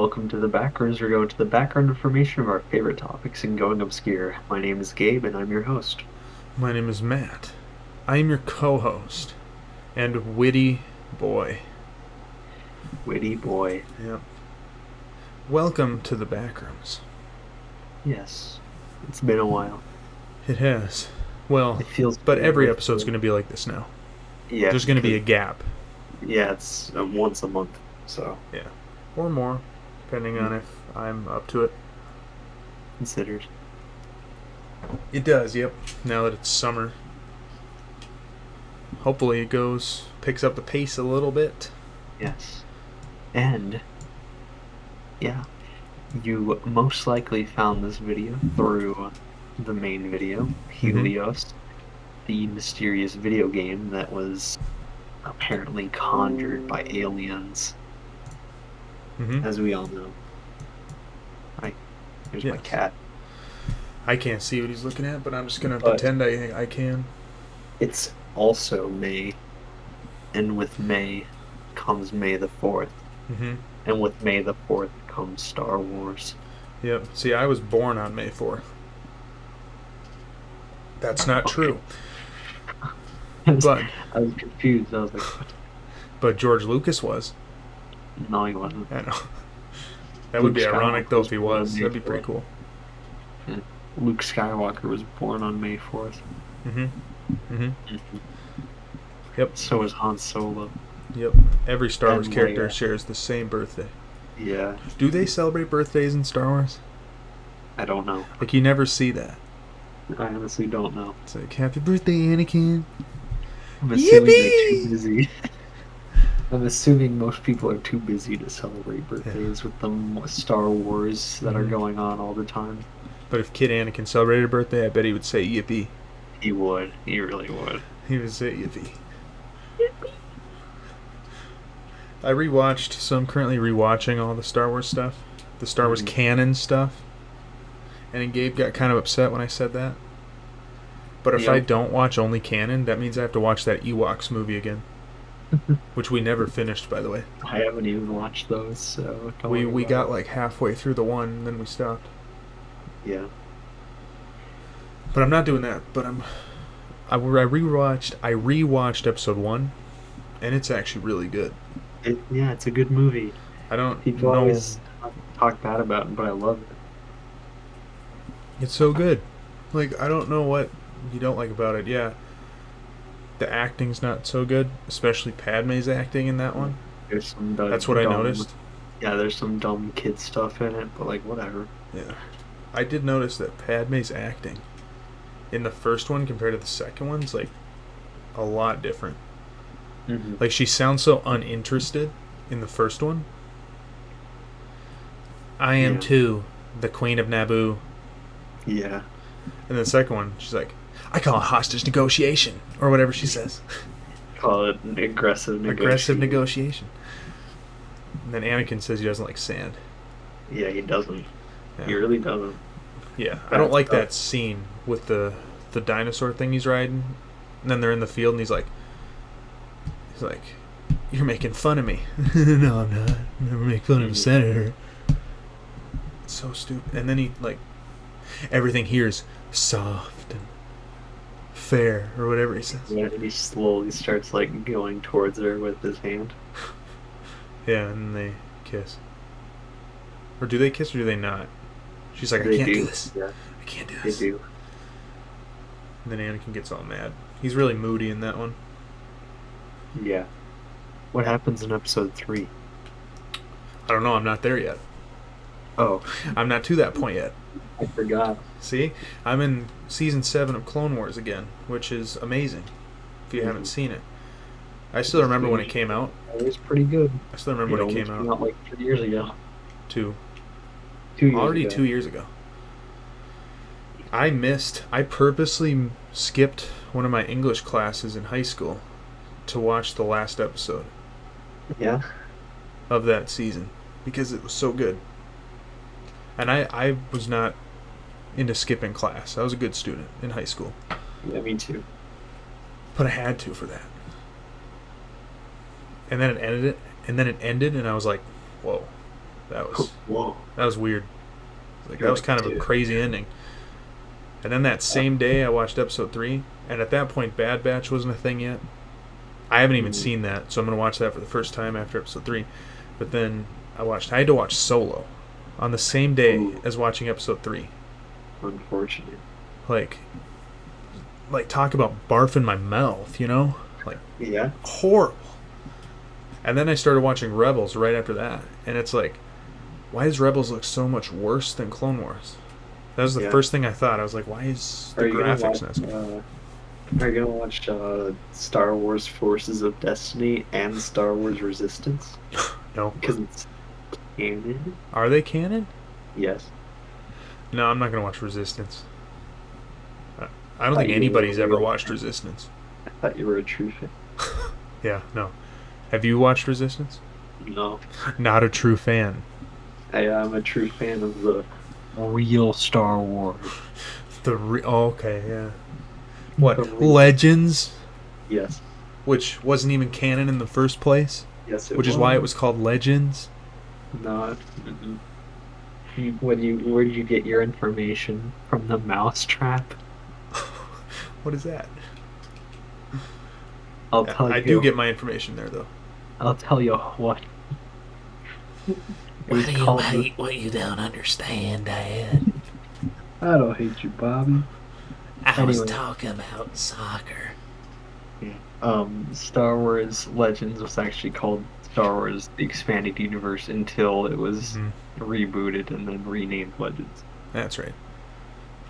welcome to the Backrooms. We're going to the background information of our favorite topics and going obscure. My name is Gabe, and I'm your host. My name is Matt. I am your co-host and witty boy. Witty boy. Yep. Welcome to the Backrooms. Yes, it's been a while. It has. Well, It feels but good every with episode's the- going to be like this now. Yeah, There's going to be a gap. Yeah, it's once a month, so Yeah. Or more, depending on if I'm up to it. considered. It does, yep. Now that it's summer. Hopefully it picks up the pace a little bit. Yes. And, yeah, you most likely found this video through the main video, Helios, the mysterious video game that was apparently conjured by aliens, Mm-hmm. as we all know. Here's my Yes. cat. I can't see what he's looking at, but I'm just going to But- pretend I can. It's also May, and with May comes May the 4th, Mm-hmm. and with May the 4th comes Star Wars. Yep. See, I was born on May 4th. That's not Okay. true. But But I was confused. I was like, what? but George Lucas was. No, he wasn't. I know. That would be Luke ironic Skywalker though was if he born was. on May That'd be pretty 4th. cool. Luke Skywalker was born on May 4th. Mm-hmm. Mm-hmm. Yep. So was Han Solo. Yep. Every Star Wars And character Leia. shares the same birthday. Yeah, Do they celebrate birthdays in Star Wars? I don't know. Like you never see that. I honestly don't know. It's like happy birthday, Anakin. I'm assuming they're Yippee! too busy. I'm assuming most people are too busy to celebrate birthdays with the Star Wars that are Mhm. going on all the time. But if Kid Anakin celebrated a birthday, I bet he would say yippee. He would. He really would. He would say yippee. I rewatched, so I'm currently rewatching all the Star Wars stuff, the Star Wars Mhm. canon stuff. And then Gabe got kind of upset when I said that. But if Yep. I don't watch only canon, that means I have to watch that Ewoks movie again, which we never finished, by the way. I haven't even watched those, so don't We worry got about like halfway through the one, and then we stopped. it. Yeah. But I'm not doing that. But I rewatched episode 1, and it's actually really good. Yeah, it's a good movie. I don't People know. always talk bad about it, but I love it. It's so good. Like, I don't know what you don't like about it. Yeah. The acting's not so good, especially Padme's acting in that one. There's some That's what I dumb- noticed. Yeah, there's some dumb kid stuff in it, but like whatever. Yeah. I did notice that Padme's acting in the first one compared to the second one's like a lot different. Mm-hmm. Like, she sounds so uninterested in the first one. I am Yeah. too the Queen of Naboo. Yeah. And the second one, she's like, I call it hostage negotiation, or whatever she says. Call it an aggressive negotiation. Aggressive negotiation. And then Anakin says he doesn't like sand. Yeah, he doesn't. Yeah, He really doesn't. yeah. I don't like That's that scene with the dinosaur thing he's riding. And then they're in the field, and he's like, you're making fun of me. No, I'm not. Never make fun of a senator. It's so stupid. And then he, like, everything here is soft and fair, or whatever he says. Yeah, and he slowly starts like going towards her with his hand. Yeah, and they kiss. Or do they kiss or do they not? She's like, I They can't do do. this. Yeah, I can't do they this. do. And then Anakin gets all mad. He's really moody in that one. Yeah. What happens in episode 3? I don't know, I'm not there yet. Oh, I'm not to that point yet. I forgot. See? I'm in season 7 of Clone Wars again, which is amazing if you haven't Mhm. seen it. I still remember when it came out. It was pretty good. I still remember when it only came out. like 3 years ago. 2 2 years Already ago. 2 years ago. I purposely skipped one of my English classes in high school to watch the last episode Yeah. of that season because it was so good. And I was not into skipping class. I was a good student in high school. Yeah, me too. But I had to for that. And then it ended and I was like, whoa. That was Whoa. weird. Like You're that was like, kind of a dude. crazy ending. And then that same day, I watched episode 3, and at that point, Bad Batch wasn't a thing yet. I haven't even seen that, so I'm gonna watch that for the first time after episode 3. But then I had to watch Solo on the same day Ooh, as watching episode 3. unfortunate. Like, talk about barf in my mouth, you know? Like, Yeah. horrible. And then I started watching Rebels right after that, and it's like, why does Rebels look so much worse than Clone Wars? That was the Yeah. first thing I thought. I was like, why is the Are you gonna graphics watch? not so? Are you gonna watch Star Wars Forces of Destiny and Star Wars Resistance? No. Because it's canon. Are they canon? Yes. No, I'm not gonna watch Resistance. I don't Thought think you were anybody's a ever real watched fan. Resistance. I thought you were a true fan. Yeah, no. Have you watched Resistance? No, Not a true fan. I am a true fan of the real Star Wars. Okay, yeah. What? The real- Legends? Yes. Which wasn't even canon in the first place? Yes, it Which is why it was called Legends? not. Mm-mm. Where did you get your information from? The mousetrap? What is that? I'll tell I you. do get my information there, though. I'll tell you what. It Why was do you called hate what you don't understand, Dad? I don't hate you, Bobby. I was Anyway. talking about soccer. Star Wars Legends was actually called Star Wars: The Expanded Universe until it was rebooted and then renamed Legends. That's right.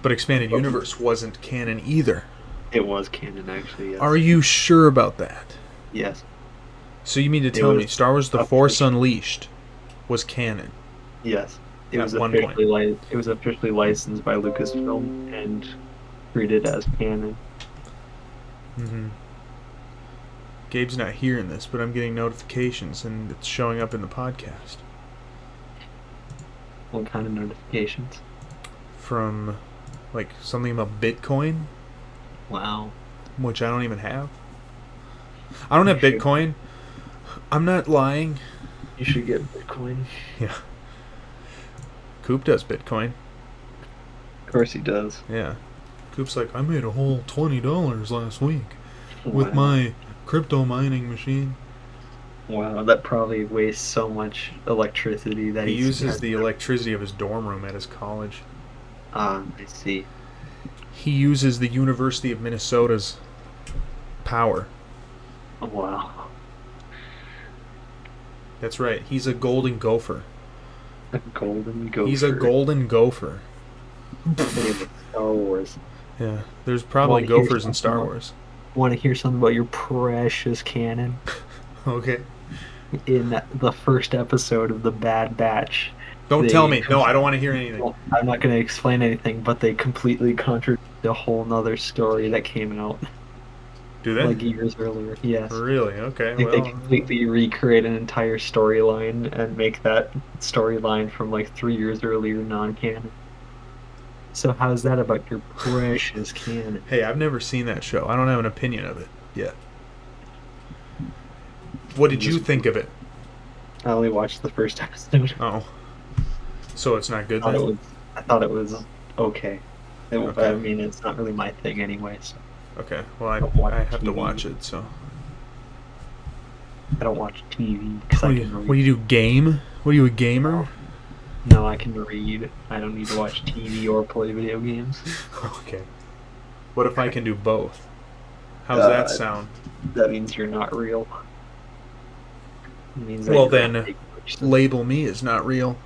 But Expanded Universe wasn't canon either. It was canon, actually. Yes. Are you sure about that? Yes. So you mean to tell me was Star Wars: The up Force to- Unleashed was canon? Yes. It At was one officially it was officially licensed by Lucasfilm and treated as canon. Mm-hmm. Gabe's not hearing this, but I'm getting notifications, and it's showing up in the podcast What kind of notifications? from, like, something about Bitcoin, Wow. which I don't even have. I don't have You should. Bitcoin. I'm not lying. You should get Bitcoin. Yeah. Coop does Bitcoin. Of course he does. Yeah. Coop's like, I made a whole $20 last week with Wow. my crypto mining machine. Wow, that probably wastes so much electricity that He uses has the to- electricity of his dorm room at his college. I see. He uses the University of Minnesota's power. Wow. That's right. He's a golden gopher. A golden gopher. He's a golden gopher. Star Wars. Yeah. There's probably Wanna hear gophers in Star something? Wars. Want to hear something about your precious canon? Okay. In the first episode of The Bad Batch. Don't They- tell me. No, I don't want to hear anything. Well, I'm not going to explain anything, but they completely contradict a whole nother story that came out Do they? like years earlier. Yes. Really? Okay. Like they Well, completely recreate an entire storyline and make that storyline from like 3 years earlier non-canon. So how's that about your precious canon? hey, I've never seen that show. I don't have an opinion of it yet. What did you think of it? I only watched the first episode. Oh. So it's not good I thought it then? was, I thought it was okay. Okay. I mean, it's not really my thing anyway, so Okay. Well, Don't watch I have to TV. watch it, so. I don't watch TV because I can read. What do you do, game? What are you, a gamer? No, I can read. I don't need to watch TV or play video games. Okay. What if I can do both? How's Uh, that sound? That means you're not real. It means that Well, you're then, not a person. Label me as not real.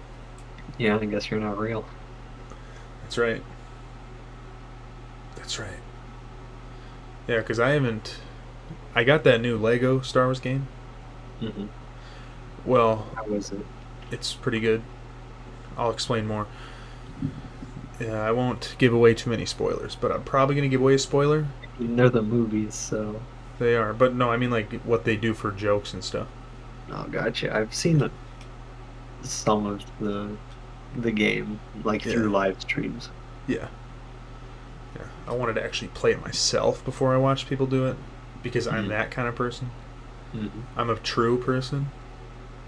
Yeah, I guess you're not real. That's right. That's right. Yeah, because I haven't... I got that new Lego Star Wars game. Mm-hmm. Well, How was it? it's pretty good. I'll explain more. Yeah, I won't give away too many spoilers, but I'm probably going to give away a spoiler. I mean, they're the movies, so. They are. But no, I mean like what they do for jokes and stuff. Oh, gotcha. I've seen some of the game, like Yeah. through live streams. Yeah. Yeah. I wanted to actually play it myself before I watched people do it, because I'm Mhm. that kind of person. Mm-hmm. I'm a true person.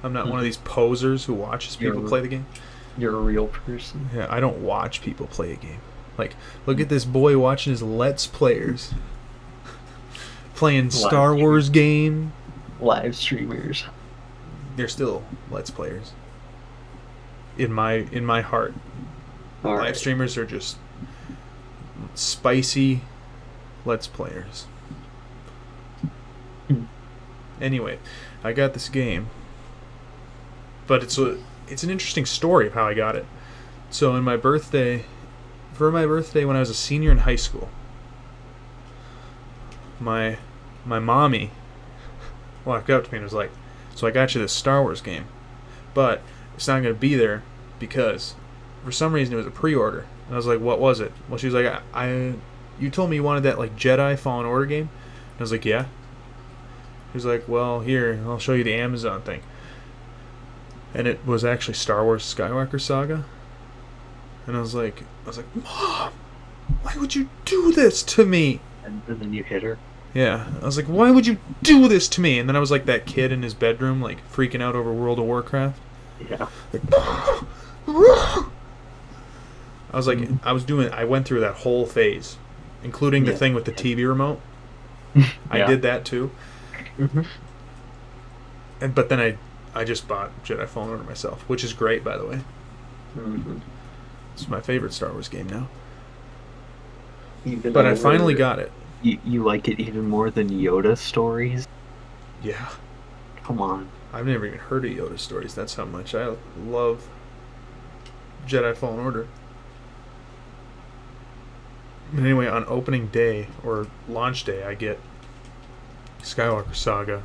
I'm not one of these posers who watches people You're- play the game. You're a real person. Yeah, I don't watch people play a game. Like, look at this boy watching his Let's Players. Playing Star Wars game. Live streamers. They're still Let's Players. In my heart. All Live right. streamers are just spicy Let's Players. Hmm. Anyway, I got this game, but it's an interesting story of how I got it. So for my birthday when I was a senior in high school, my mommy walked up to me and was like, "So I got you this Star Wars game, but it's not going to be there because for some reason it was a pre-order." And I was like, "What was it?" Well, she was like, you told me you wanted that like Jedi Fallen Order game." And I was like, "Yeah." He was like, "Well, here, I'll show you the Amazon thing." And it was actually Star Wars Skywalker Saga. And I was like, "Mom, why would you do this to me?" And then you hit her. Yeah. I was like, "Why would you do this to me?" And then I was like that kid in his bedroom, like freaking out over World of Warcraft. Yeah. Like, I was like, I went through that whole phase, including the thing with the TV remote. I did that too. Mhm. But then I just bought Jedi Fallen Order myself, which is great, by the way. Mhm. It's my favorite Star Wars game now. Even But I over- finally got it. You like it even more than Yoda stories? Yeah. Come on. I've never even heard of Yoda stories. That's how much I love Jedi Fallen Order. But anyway, on opening day, or launch day, I get Skywalker Saga.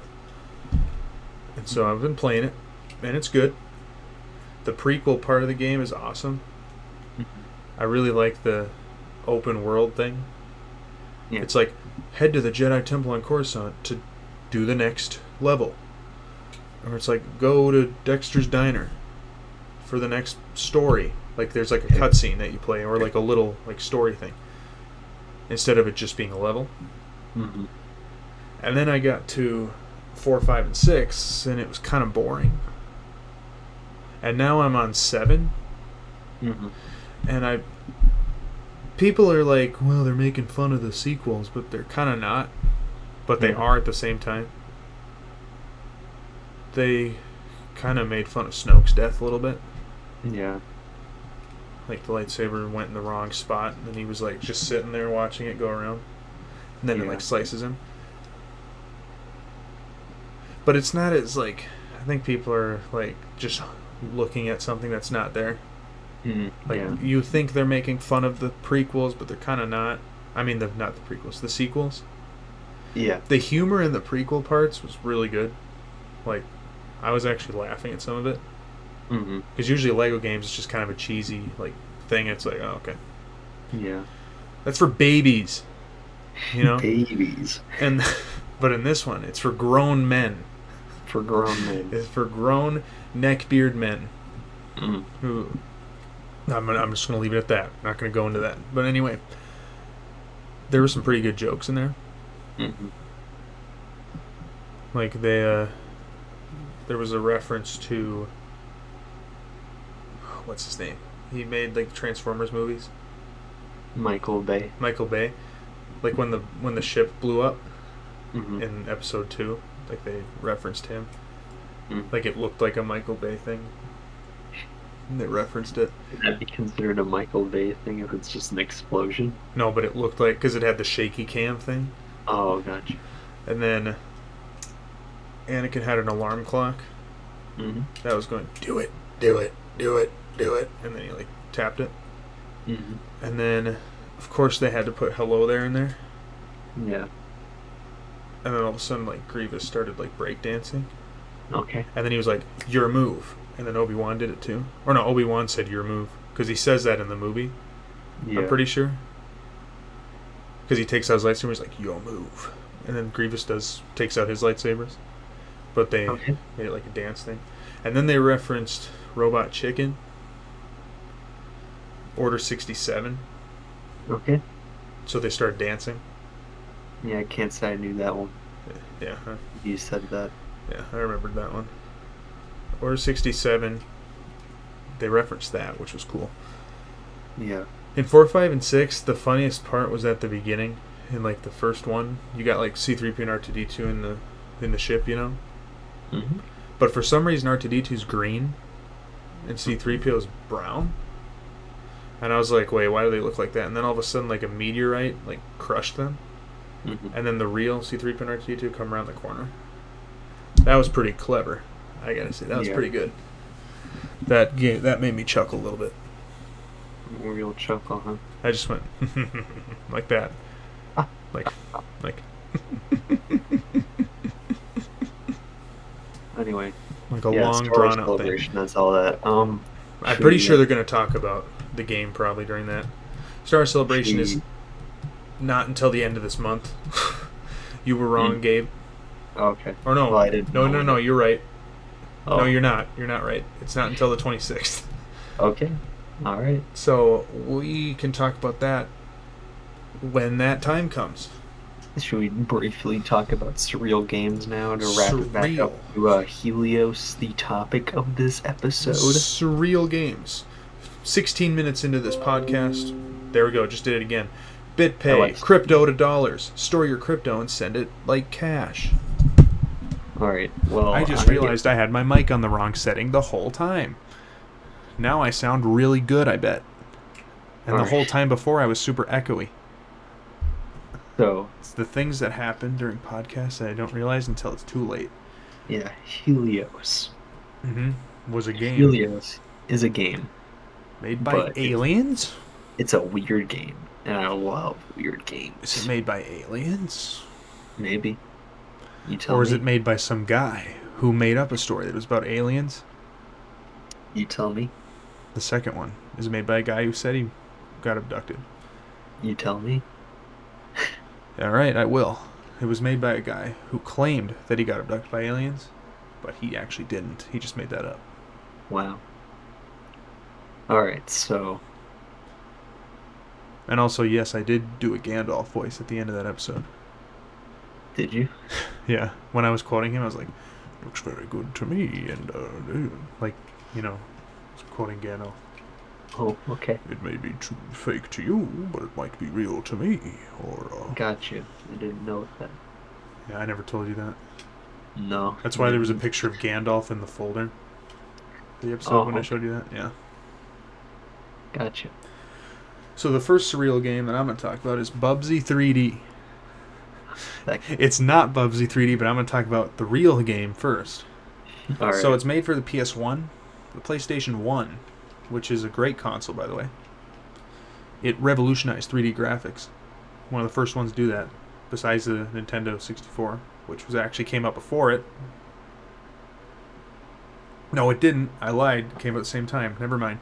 And so I've been playing it, and it's good. The prequel part of the game is awesome. I really like the open world thing. Yeah. It's like, head to the Jedi Temple on Coruscant to do the next level. Or it's like, go to Dexter's Diner for the next story. Like there's like a cutscene that you play, or like a little like story thing, instead of it just being a level. Mm-hmm. And then I got to 4, 5, and 6, and it was kind of boring. And now I'm on 7, Mm-hmm. and people are like, well, they're making fun of the sequels, but they're kind of not. But they Yeah. are at the same time. They kind of made fun of Snoke's death a little bit. Yeah. Like the lightsaber went in the wrong spot, and he was like just sitting there watching it go around, and then it Yeah. like slices him. But it's not as like, I think people are like just looking at something that's not there. Mm, Like yeah. you think they're making fun of the prequels, but they're kind of not. I mean, not the prequels, the sequels. Yeah. The humor in the prequel parts was really good. Like, I was actually laughing at some of it. Mm-hmm. Because usually Lego games, it's just kind of a cheesy like thing. It's like, oh, okay, Yeah. that's for babies, you know. Babies. And but in this one, it's for grown men. For grown men. It's for grown neckbeard men Mm. who. I'm just gonna leave it at that. Not gonna go into that. But anyway, there were some pretty good jokes in there. Mm-hmm. Like there was a reference to what's his name? He made like Transformers movies. Michael Bay. Michael Bay. Like when the ship blew up Mm-hmm. in episode 2, like they referenced him. Mm. Like it looked like a Michael Bay thing. And they referenced it. Would that be considered a Michael Bay thing if it's just an explosion? No, but it looked like, because it had the shaky cam thing. Oh, gotcha. And then Anakin had an alarm clock Mm-hmm. that was going, do it, do it, do it, do it. And then he like tapped it. Mm-hmm. And then, of course, they had to put hello there and there. Yeah. And then all of a sudden, like, Grievous started like breakdancing. Okay. And then he was like, your move. And then Obi-Wan did it too. Or no, Obi-Wan said your move. Because he says that in the movie. Yeah. I'm pretty sure. Because he takes out his lightsaber, he's like, your move. And then Grievous takes out his lightsabers. But they Okay. made it like a dance thing. And then they referenced Robot Chicken. Order 67. Okay. So they started dancing. Yeah, I can't say I knew that one. Yeah, huh? You said that. Yeah, I remembered that one. Order 67, they referenced that, which was cool. Yeah. In 4, 5, and 6, the funniest part was at the beginning. In like the first one, you got like C-3PO and R2-D2 in the ship, you know. Mm-hmm. But for some reason, R2-D2's green, and C-3PO's brown. And I was like, wait, why do they look like that? And then all of a sudden, like a meteorite like crushed them, Mm-hmm. and then the real C-3PO and R2-D2 come around the corner. That was pretty clever. I gotta say, that was pretty good. That made me chuckle a little bit. Real chuckle, huh? I just went like that, like. Anyway, Like a yeah, long Star Wars drawn out thing. Celebration. That's all that. I'm pretty sure they're going to talk about the game probably during that. Star Wars Celebration is not until the end of this month. You were wrong, Gabe. Okay. Or no, Well, I didn't no, you're right. Oh. No, you're not. You're not right. It's not until the 26th. Okay. All right. So we can talk about that when that time comes. Should we briefly talk about Surreal games now to wrap it back Surreal. up to Helios, the topic of this episode? Surreal games. 16 minutes into this podcast. There we go. Just did it again. BitPay. Crypto to dollars. Store your crypto and send it like cash. All right. Well, I just realized I had my mic on the wrong setting the whole time. Now I sound really good, I bet. And the whole time before I was super echoey. So It's the things that happen during podcasts that I don't realize until it's too late. yeah, Helios. Was a game. Helios is a game. Made by aliens? It's a weird game, and I love weird games. Is it made by aliens? Maybe. You tell me. Or is it made by some guy who made up a story that was about aliens? You tell me. The second one. Is it made by a guy who said he got abducted? You tell me. Alright, I will. It was made by a guy who claimed that he got abducted by aliens, but he actually didn't. He just made that up. Wow. Alright, so... And also, yes, I did do a Gandalf voice at the end of that episode. Did you? Yeah. When I was quoting him, I was like, looks very good to me, and, like, you know, I was quoting Gandalf. Oh, okay. It may be too fake to you, but it might be real to me, or, Got you. I didn't know that. Yeah, I never told you that. No. That's why there was a picture of Gandalf in the folder. The episode when I showed you that? Yeah. Gotcha. So the first Surreal game that I'm going to talk about is Bubsy 3D. It's not Bubsy 3D, but I'm going to talk about the real game first. All right. So it's made for the PS1, the PlayStation 1, which is a great console, by the way. It revolutionized 3D graphics. One of the first ones to do that, besides the Nintendo 64, which was actually came out before it. No, it didn't. I lied. It came out at the same time. Never mind.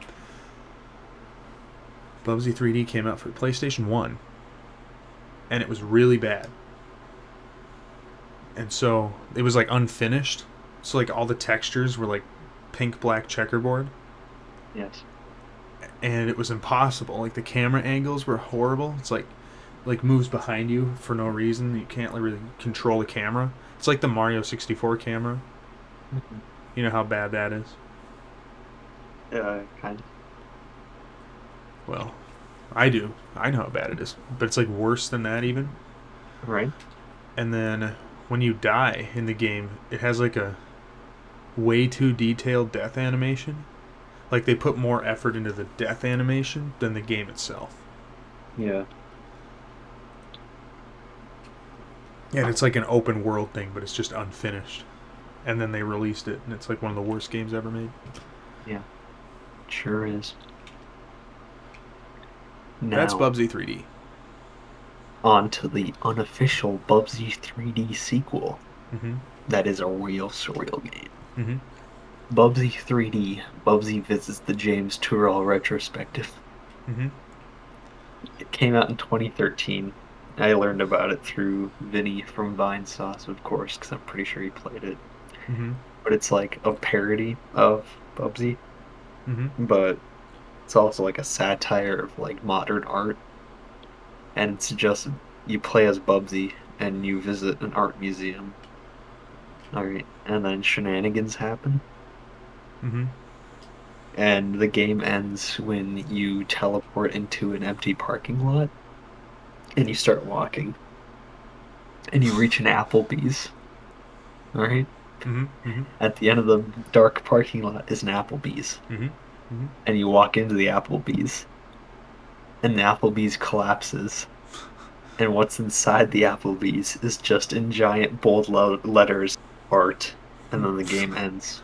Bubsy 3D came out for PlayStation 1, and it was really bad. And so it was like unfinished. So like all the textures were like pink black checkerboard. Yes. And it was impossible. Like the camera angles were horrible. It's like moves behind you for no reason. You can't really control the camera. It's like the Mario 64 camera. Mm-hmm. You know how bad that is? Kind of. Well, I do. I know how bad it is. But it's like worse than that even. Right. And then when you die in the game, it has like a way too detailed death animation. Like they put more effort into the death animation than the game itself. Yeah. And it's like an open world thing, but it's just unfinished. And then they released it, and it's like one of the worst games ever made. Yeah. Sure is. Now, That's Bubsy 3D. on to the unofficial Bubsy 3D sequel. Mm-hmm. That is a real Surreal game. Mm-hmm. Bubsy 3D. Bubsy visits the James Turrell retrospective. Mm-hmm. It came out in 2013. I learned about it through Vinny from Vine Sauce, of course, because I'm pretty sure he played it. Mm-hmm. But it's like a parody of Bubsy, Mm-hmm. but it's also like a satire of like modern art. And it's just you play as Bubsy and you visit an art museum. Alright, and then shenanigans happen. Mm-hmm. And the game ends when you teleport into an empty parking lot and you start walking and you reach an Applebee's. All right. Mm-hmm. Mm-hmm. At the end of the dark parking lot is an Applebee's, Mm-hmm. Mm-hmm. and you walk into the Applebee's, and the Applebee's collapses, and what's inside the Applebee's is just in giant bold letters art, and then the game ends.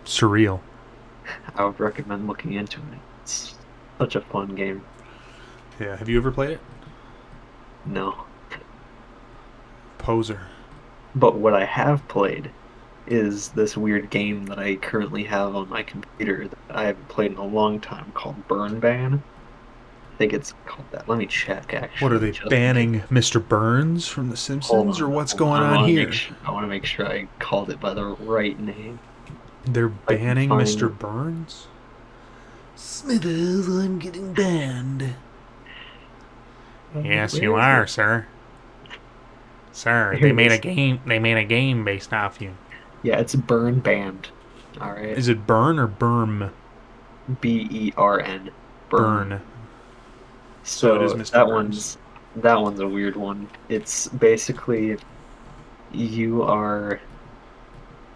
Surreal. I would recommend looking into it. It's such a fun game. Yeah. Have you ever played it? No. Poser. But what I have played is this weird game that I currently have on my computer that I haven't played in a long time called Burn Ban. I think it's called that. Let me check, actually. What are they just in banning case. Mr. Burns from The Hold Simpsons, on, or what's hold going I on wanna here? I want to make sure I called it by the right name. They're I can banning find Mr. it. Burns? Smithers, I'm getting banned. Yes, Where you is are, it? sir. Sir, Here they it made a is. game. They made a game based off you. Yeah, it's Burn Band. All right. Is it Burn or Berm? Bern. Burn. Burn. So it is So Mr. that Burns. one's a weird one. It's basically you are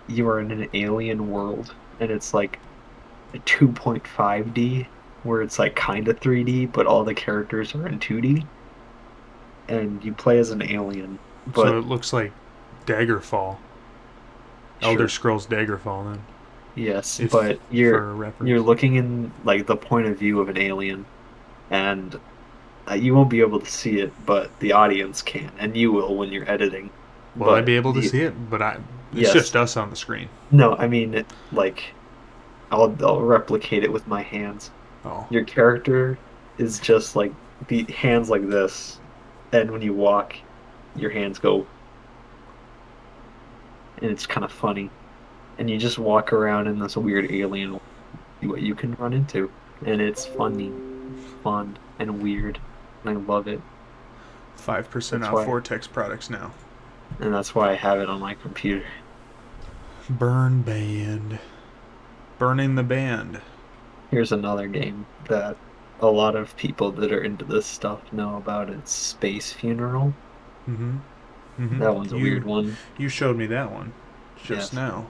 in an alien world, and it's like a 2.5D where it's like kind of 3D, but all the characters are in 2D, and you play as an alien. So But it looks like Daggerfall. Elder sure, Scrolls Daggerfall, then. yes, If but for reference. you're looking in like the point of view of an alien, and you won't be able to see it, but the audience can, and you will when you're editing. Will I But be able to see it? But it's yes, just us on the screen. no, I mean like I'll replicate it with my hands. Oh. Your character is just like the hands like this, and when you walk, your hands go, and it's kind of funny. And you just walk around in this weird alien world, see what you can run into, and it's funny, fun, and weird, and I love it. 5% That's off why, Vortex products now. and that's why I have it on my computer. Burn Band. Burning the band. Here's another game that a lot of people that are into this stuff know about. It's Space Funeral. Mm-hmm. Mm-hmm. That one's a weird one. You showed me that one just Yes. now.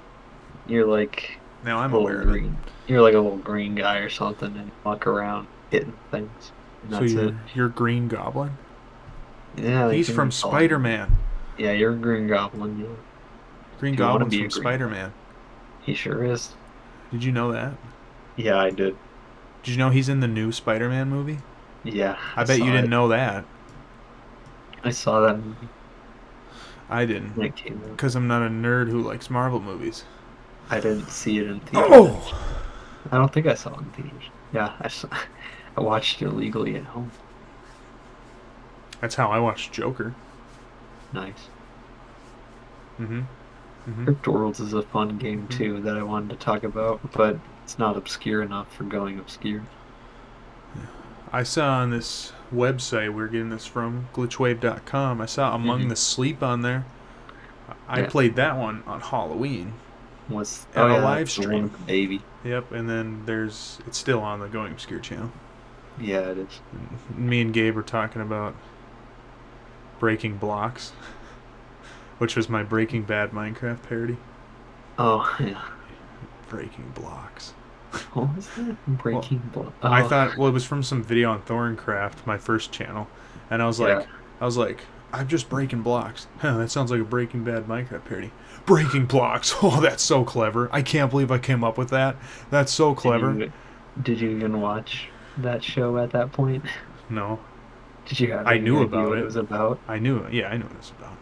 You're like Now I'm a little aware of it. green. You're like a little green guy or something, and you walk around hitting things. And So that's it. you're Green Goblin? Yeah, they He's can from call him- Spider-Man. Yeah, you're a Green Goblin. Yeah. Green If you wanna Goblin's be a from Green Spider-Man. He sure is. Did you know that? Yeah, I did. Did you know he's in the new Spider-Man movie? Yeah, I bet you saw didn't it. know that. I saw that movie I didn't. when it came out. Because I'm not a nerd who likes Marvel movies. I didn't see it in theaters. Oh! I don't think I saw it in theaters. Yeah, I watched it illegally at home. That's how I watched Joker. Nice. Mm-hmm. Mm-hmm. Crypt Worlds is a fun game too that I wanted to talk about, but it's not obscure enough for going obscure. I saw on this website, we're getting this from, glitchwave.com, I saw Among the Sleep on there. I Yeah. played that one on Halloween. Was On a yeah, live that's the one stream. with the baby. Yep, and then it's still on the Going Obscure channel. Yeah, it is. And me and Gabe were talking about breaking blocks, which was my Breaking Bad Minecraft parody. Oh yeah. Breaking blocks. What was that? Breaking Blood. Oh, I thought, well, it was from some video on Thorncraft, my first channel, and I was like, I'm just breaking blocks. Huh, that sounds like a Breaking Bad Minecraft parody. Breaking blocks. Oh, that's so clever. I can't believe I came up with that. That's so clever. Did you even watch that show at that point? No, Did you have I any knew idea about what it. it was about? I knew it. Yeah, I knew what it was about.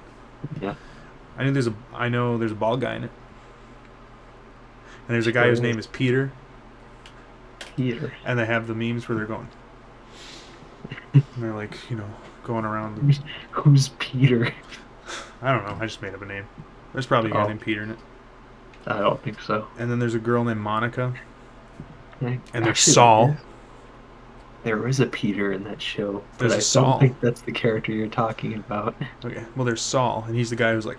Yeah. I know there's a bald guy in it. And there's a guy whose name is Peter. Peter. And they have the memes where they're going. And they're like, going around. Who's Peter? I don't know. I just made up a name. There's probably a guy named Peter in it. I don't think so. And then there's a girl named Monica. And there's Actually, Saul. There is a Peter in that show. There's but a I Saul. don't think that's the character you're talking about. Okay. Well, there's Saul, and he's the guy who's like.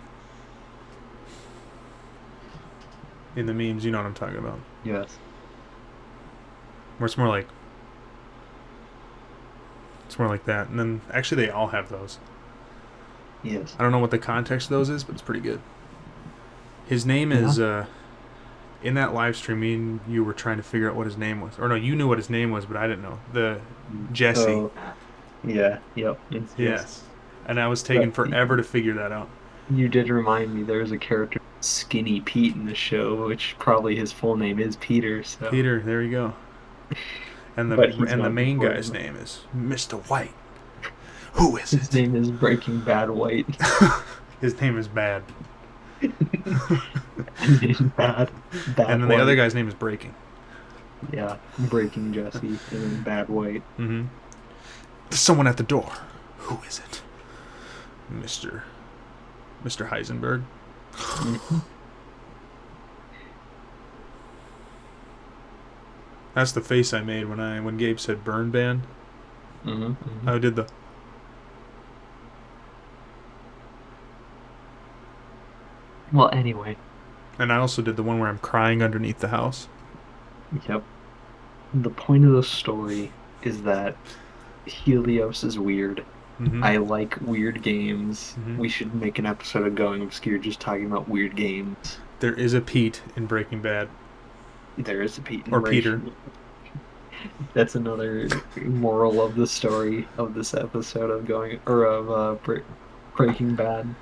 in the memes. You know what I'm talking about. Yes. Where it's more like that. And then actually they all have those. Yes. I don't know what the context of those is, but it's pretty good. His name is in that live stream. Me and you were trying to figure out what his name was, or no, you knew what his name was, but I didn't know. The Jesse. Oh, yeah. Yep. It's Yes. And I was taking forever to figure that out. You did remind me there's a character, Skinny Pete, in the show, which probably his full name is Peter. So. Peter, there you go. And But he's the not main important. guy's name is Mr. White. Who is His it? name is Breaking Bad White. His name is Bad. Bad. And then the other guy's name is Breaking. Yeah, Breaking Jesse and then Bad White. Mm-hmm. There's someone at the door. Who is it? Mr. Heisenberg. That's the face I made when Gabe said burn ban. Mm-hmm. I did the. Well, anyway. And I also did the one where I'm crying underneath the house. Yep. The point of the story is that Helios is weird. Mm-hmm. I like weird games. Mhm. We should make an episode of Going Obscure just talking about weird games. There is a Pete in Breaking Bad. There is a Pete. Or Peter. That's another moral of the story of this episode of Breaking Bad.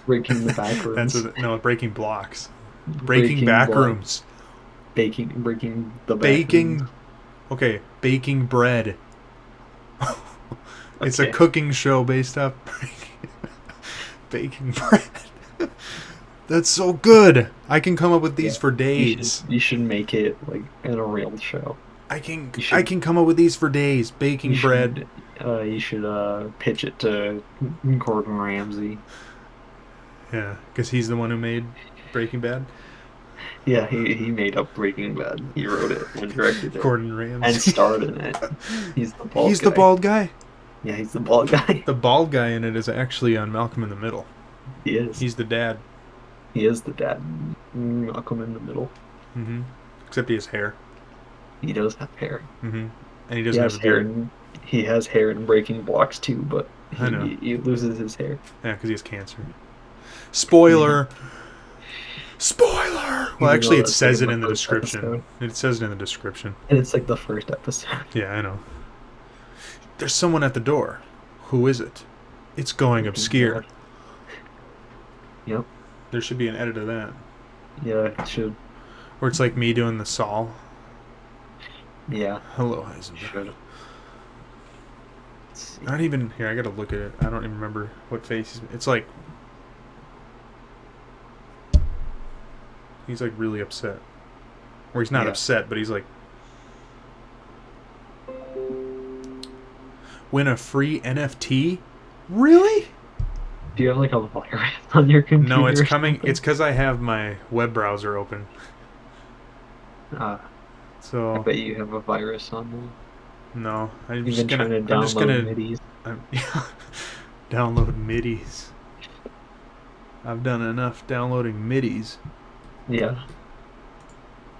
Breaking the Backrooms. Breaking Blocks. Breaking Backrooms. Breaking the Baking. Backrooms. Okay, baking bread. It's a Okay. cooking show based off baking bread. That's so good. I can come up with these for days. You should make it like in a real show. I can come up with these for days. Baking bread. You should pitch it to Gordon Ramsay. Yeah, because he's the one who made Breaking Bad. Yeah, he made up Breaking Bad. He wrote it and directed it. Gordon Ramsay. And starred in it. He's the bald guy. He's the bald guy? Yeah, he's the bald guy. The bald guy in it is actually on Malcolm in the Middle. He is. He's the dad. He is the dad. Malcolm in the Middle. Mm-hmm. Except he has hair. He does have hair. Mm-hmm. And he doesn't have a beard. He has hair in Breaking Blocks too, but I know. he loses his hair. Yeah, because he has cancer. Spoiler! Spoiler! Well, actually, it says it in the description. It says it in the description. And it's like the first episode. Yeah, I know. There's someone at the door. Who is it? It's Going Obscure. Yep. There should be an edit of that. Yeah, it should. Where it's like me doing the Saul. Yeah. Hello, Heisenberg. Should. Not even... Here, I gotta look at it. I don't even remember what face it's like... He's like really upset. Or he's not upset, but he's like... Win a free NFT? Really? Do you have like a virus on your computer? No, it's coming. It's because I have my web browser open. So I bet you have a virus on them. No, I'm You've just been gonna. trying to I'm just gonna download MIDIs. download midis. I've done enough downloading midis. Yeah.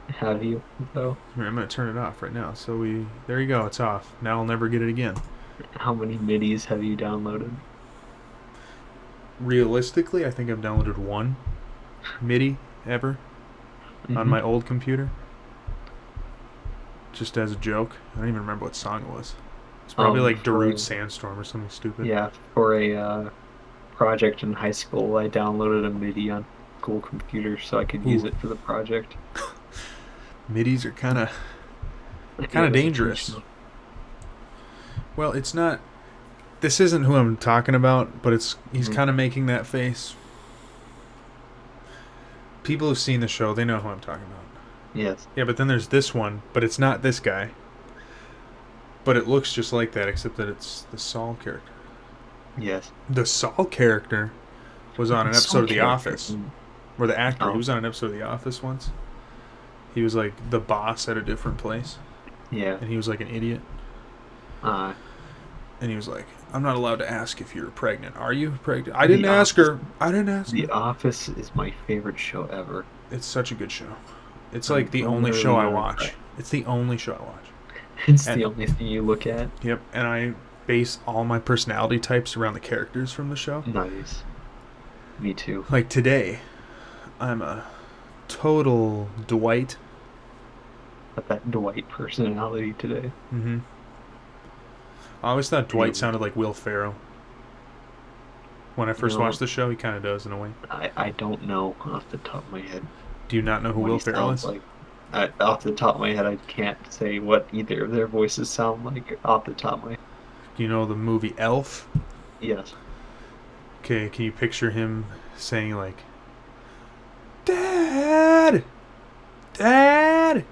Have you though? Here, I'm gonna turn it off right now. So there you go. It's off. Now I'll never get it again. How many MIDIs have you downloaded? Realistically, I think I've downloaded one MIDI ever on my old computer. Just as a joke. I don't even remember what song it was. It's probably like Darude Sandstorm or something stupid. Yeah, for a project in high school, I downloaded a MIDI on school computer so I could use it for the project. MIDIs are kind of dangerous. Well, it's not. This isn't who I'm talking about, but he's kind of making that face. People who've seen the show, they know who I'm talking about. Yes. Yeah, but then there's this one, but it's not this guy. But it looks just like that, except that it's the Saul character. Yes. The Saul character was on an episode of The Office. Where the actor, he was on an episode of The Office once. He was like the boss at a different place. Yeah. And he was like an idiot. And he was like, I'm not allowed to ask if you're pregnant. Are you pregnant? I didn't ask her. I didn't ask her. The Office is my favorite show ever. It's such a good show. It's I'm- like the I'm only literally show I gonna watch. cry. It's the only show I watch. It's And- the only thing you look at. Yep, and I base all my personality types around the characters from the show. Nice. Me too. Like today, I'm a total Dwight. But that Dwight personality today. Mm-hmm. I always thought Dwight Anyway. sounded like Will Ferrell. When I first No. watched the show, he kind of does in a way. I don't know off the top of my head Do you not know who what Will he Ferrell sounds is? like. Off the top of my head, I can't say what either of their voices sound like off the top of my head. Do you know the movie Elf? Yes. Okay, can you picture him saying like, "Dad, Dad"?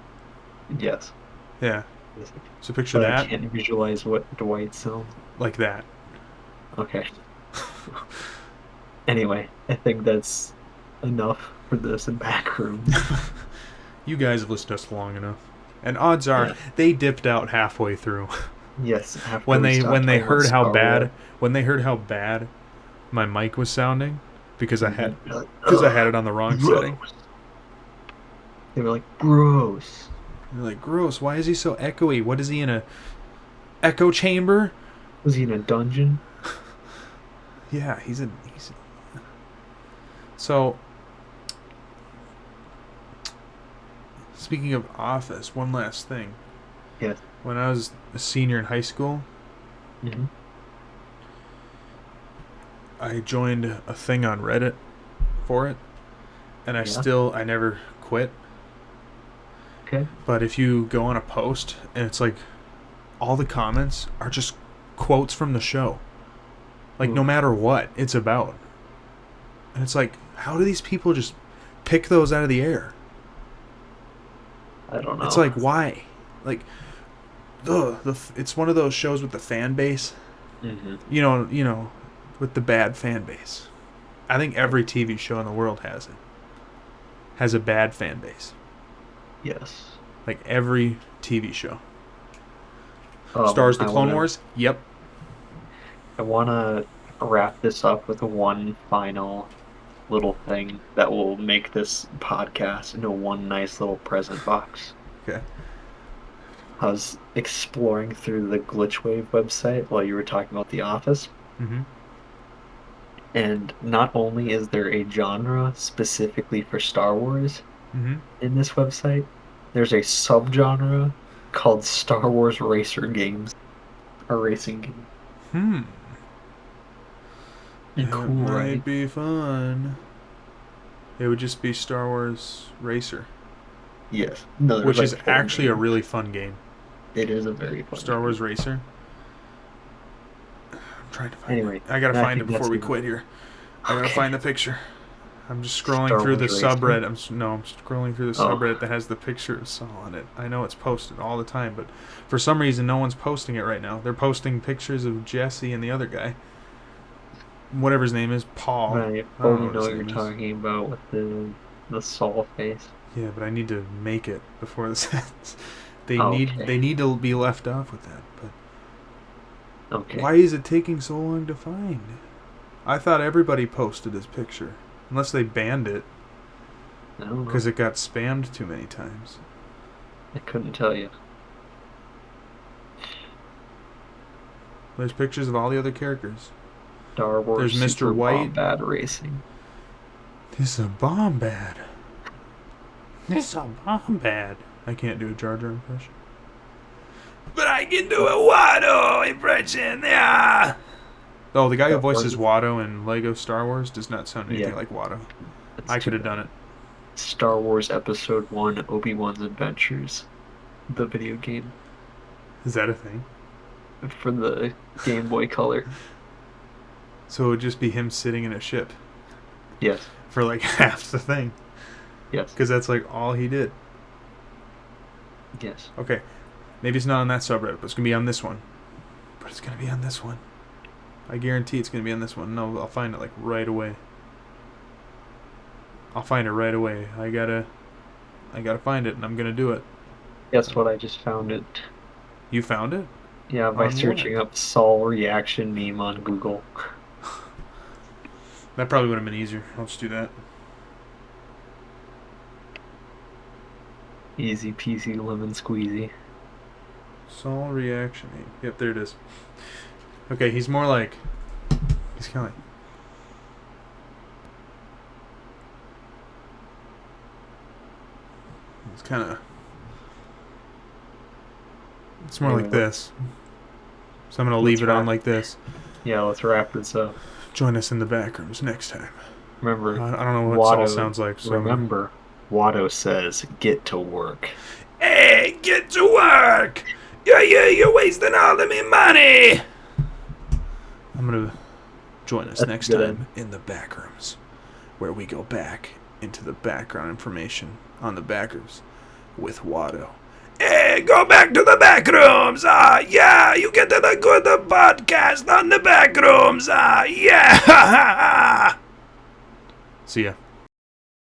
Yes. Yeah. Yes. So picture But I that, can't visualize what Dwight sounds like that. Okay. Anyway, I think that's enough for this in Backrooms. You guys have listened to us long enough, and odds are Yeah. they dipped out halfway through Yes, after when we they stopped when they talking about heard how Star bad Wars. when they heard how bad my mic was sounding because I had They're like, because I "Ugh, had it on the wrong gross." setting. They were like, gross. They're like, gross. Why is he so echoey? What is he in a echo chamber? Was he in a dungeon? Yeah, he's. So, speaking of Office, one last thing. Yes. When I was a senior in high school, Mm-hmm. I joined a thing on Reddit for it, and I never quit. Okay. But if you go on a post and it's like all the comments are just quotes from the show. Like no Ooh. matter what it's about. And it's like, how do these people just pick those out of the air? I don't know. It's like, why? Like it's one of those shows with the fan base. Mm-hmm. You know, with the bad fan base. I think every TV show in the world has it. Has a bad fan base. Yes. Like every TV show. Stars the I Clone wanna- Wars? Yep. I want to wrap this up with one final little thing that will make this podcast into one nice little present box. Okay. I was exploring through the Glitchwave website while you were talking about The Office, Mm-hmm. and not only is there a genre specifically for Star Wars Mm-hmm. in this website, there's a subgenre called Star Wars racer games, or racing games. Cool, Might right? be fun. It would just be Star Wars Racer, Yes. No, there's which like is 4 actually a games. really fun game. It is a very fun Star game. Wars Racer. I'm trying to find Anyway, it. I gotta I find it think that's before we enough. quit here. I gotta Okay. find the picture. I'm just scrolling Star through the Wars Racer? subreddit. I'm scrolling through the Oh. subreddit that has the picture of Saul on it. I know it's posted all the time, but for some reason no one's posting it right now. They're posting pictures of Jesse and the other guy. Whatever his name is, Paul. Right. I Oh, don't you what know his what you're name is. talking about with the Saul face. Yeah, but I need to make it before this ends. They Okay. need to be left off with that. But Okay. why is it taking so long to find? I thought everybody posted his picture, unless they banned it I don't know. because it got spammed too many times. I couldn't tell you. There's pictures of all the other characters. Star Wars There's Mr. Super White. Bombad Racing. This is a bomb bad. This is a bomb bad. I can't do a Jar Jar impression. But I can do a Watto impression, yeah! Oh, the guy who voices Watto in Lego Star Wars does not sound anything Yeah. like Watto. That's I too could have bad. done it. Star Wars Episode 1 Obi-Wan's Adventures. The video game. Is that a thing? For the Game Boy Color. So it would just be him sitting in a ship Yes. for like half the thing. Yes. Because that's like all he did. Yes. Okay. Maybe it's not on that subreddit, but it's going to be on this one. But it's going to be on this one. I guarantee it's going to be on this one. No, I'll find it like right away. I'll find it right away. I gotta find it, and I'm going to do it. Guess what? I just found it. You found it? Yeah, by On searching what? up Saul reaction meme on Google. That probably would have been easier. I'll just do that. Easy peasy lemon squeezy. Sol reaction. Yep, there it is. Okay, he's more like. He's kind of like. It's kind of. It's more like this. So I'm going to leave it on like this. Yeah, let's wrap this up. Join us in the Backrooms next time. Remember, I don't know what Sol sounds like. So remember, Watto says, get to work. Hey, get to work! Yeah, you're wasting all of me money! I'm going to join us next time in the Backrooms, where we go back into the background information on the Backrooms with Watto. Hey, go back to the Backrooms! Yeah, you get to the good podcast on the Backrooms! Yeah! See ya.